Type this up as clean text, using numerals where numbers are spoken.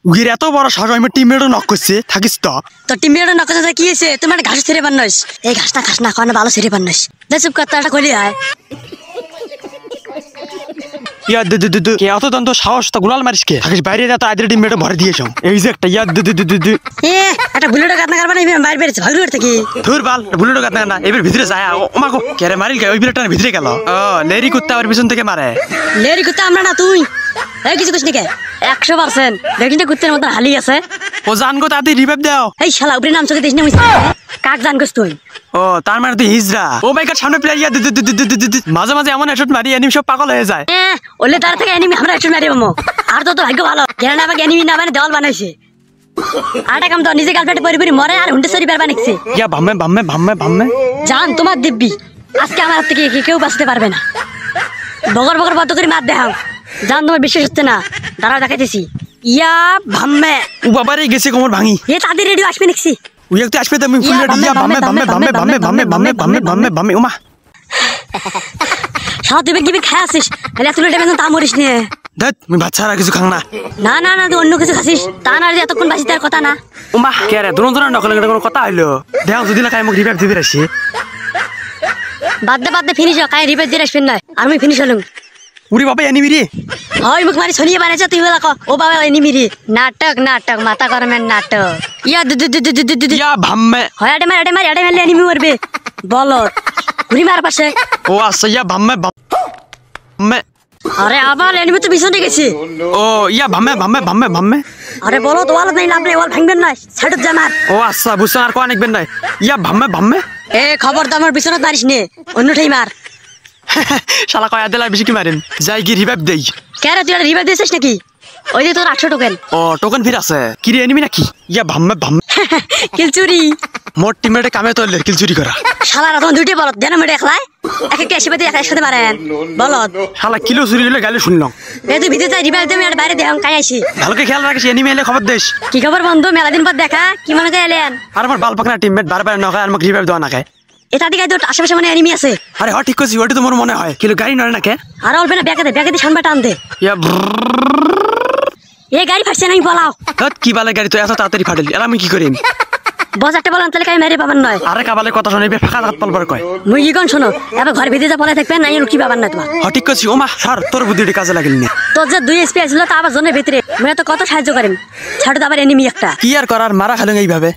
উগির এত বড় সাহস আমি টিমমেটও নক করছে থাকিস তো তোর টিমমেটও নক করতে কি হয়েছে তোমার ঘাস ছেড়ে পারনস এই ঘাসটা খাস না কারণ ভালো ছেড়ে পারনস চুপ কর একটা খলি হয় ইয়া দু কে এত দন্ত সাহস তো গুলাল মারিস কে থাকিস বাইরে যা তো আইদের টিমমেটও ভরে দিয়েছ এই যে একটা ইয়া দু এ একটা বুলেট কাটনা করবা না বাইরে বেরিয়েছে ভাগলুর থেকে ধুর বাল বুলেট কাটনা না এবার ভিতরে যায় ওমাগো কেরে মারিল কে ওই বুলেটটা ভিতরে গেল ও লেরি কুত্তা আর পিছন থেকে মারে লেরি কুত্তা আমরা না তুই এই কিছু কইছ নাকি 100% দেখিস না কুত্তের মতো হালি আছে ও জান গো তাতে রিভাইভ দাও এই শালা উপরে নাম চোখে দিস না কাক জান গস তুই ও তার মানে তুই হিজরা ও মাই গড সামনে প্লেয়ার ইয়া মাঝে মাঝে এমন হেডশট মারি এনিমি সব পাগল হয়ে যায় ওলে তার থেকে এনিমি আমরা হেডশট মারি বামো আর তো ভাগ্য ভালো কেন না এনিমি না মানে দেওয়াল বানাইছে আটা কাম তো নিজে গালপেটে পরি মরে আর হুন্ডে সরি বের বানাইছে ইয়া ভাম্মে জান তোমার দিব্যি আজকে আমার হাত থেকে কেউ বাঁচতে পারবে না বগর বদ্ধ করে মার দেখাও জান তোমার বিশ্বাস হচ্ছে না দাঁড়াও দেখাইতেছি ইয়া ভাম্মে ও বাবারে গেছে কোমর ভাঙি এ তাদের রেডিও আসবে নাকি ওই একটু আসবে তুমি ফুল রেডি ইয়া ভাম্মে ওমা শালা তুই কি খায় আসিস তাহলে তুই এটা বেতন তা মরিস নে দেখ আমি ভাত ছাড়া কিছু খাং না না তুই অন্য কিছু খাসিস তা না এতক্ষণ বাসি তার কথা না ওমা কে রে দুনো নকলে কোনো কথা হইলো দেখ যদি না খাই মোক রিভাইভ দিবি রাখছি বাদ দে ফিনিশ কাই রিভাইভ দিয়ে আসবেন না আমি ফিনিশ হলুম উরি বাবা এনিমি রে হয় মুখ মারি ছড়িয়ে বানাইছ তুই বলা ও বাবা এনিমি রে নাটক মাথা গরমের নাটক ইয়া ইয়া ভাম্মে হয় আড়ে মারি এনিমি মরবে বলো ঘুরি মার পাশে ও আচ্ছা ইয়া ভাম্মে আরে আবার এনিমি তো পিছনে গেছে ও ইয়া ভাম্মে আরে বলো তো ওয়াল নাই লাভ নেই ওয়াল ভাঙবেন না ছাড়ত জামার ও আচ্ছা বুঝছ আর কোন একবেন নাই ইয়া ভাম্মে এ খবর তো আমার পিছনে মারিস নে অন্যটাই মার শালা কয় আদেলার বেশি কি মারেন যাই কি রিভাইভ দেই কে রে তুই রিভাইভ দিছিস নাকি ওই যে তোর 800 টোকেন ও টোকেন ফির আছে কি রে এনিমি নাকি ইয়া ভাম্মে কিল চুরি মোর টিমমেটে কামে তো কিল চুরি করা শালারা তখন দুইটাই বলদ দেন মেরে একলাই এক এসে একসাথে মারেন বলদ শালা কিলো চুরি হলে গালি শুনলাম এ তুই ভিতরে যাই রিভাইভ দে আমি আর বাইরে দেখাম কাই আইছি ভালোকে খেয়াল রাখিস এনিমি এলে খবর দেশ কি খবর বন্ধু মেলা দিন পর দেখা কি মনে করে এলেন আর আমার বাল পাকনা টিমমেট বারবার না খায় আর মোক রিভাইভ দেওয়া না খায় এটা দিকে তো আশেপাশে মানে এনিমি আছে আরে হ ঠিক কইছি ওটা তো মোর মনে হয় কিলো গাড়ি নয় না কে আর অল্প না ব্যাগে দে সামনে টান দে ইয়া এই গাড়ি ফাটছে না বলাও হট কি বালে গাড়ি তো এত তাড়াতাড়ি ফাটেল আর আমি কি করি বস একটা বলেন তাহলে কাই মেরে পাবেন নয় আরে কাবালে কথা শুনিবে ফাঁকা হাত পালবার কয় মুই কি কোন শোনো এবার ঘর ভিতরে যা পড়ে থাকবেন না কি পাবেন না তোমার হ ঠিক কইছি ওমা স্যার তোর বুদ্ধিটি কাজে লাগিল নি তোর যে 2 এসপি ছিল তা আবার জনের ভিতরে মুই তো কত সাহায্য করেন ছাড়ো তো আবার এনিমি একটা কি আর করার মারা খালুন এইভাবে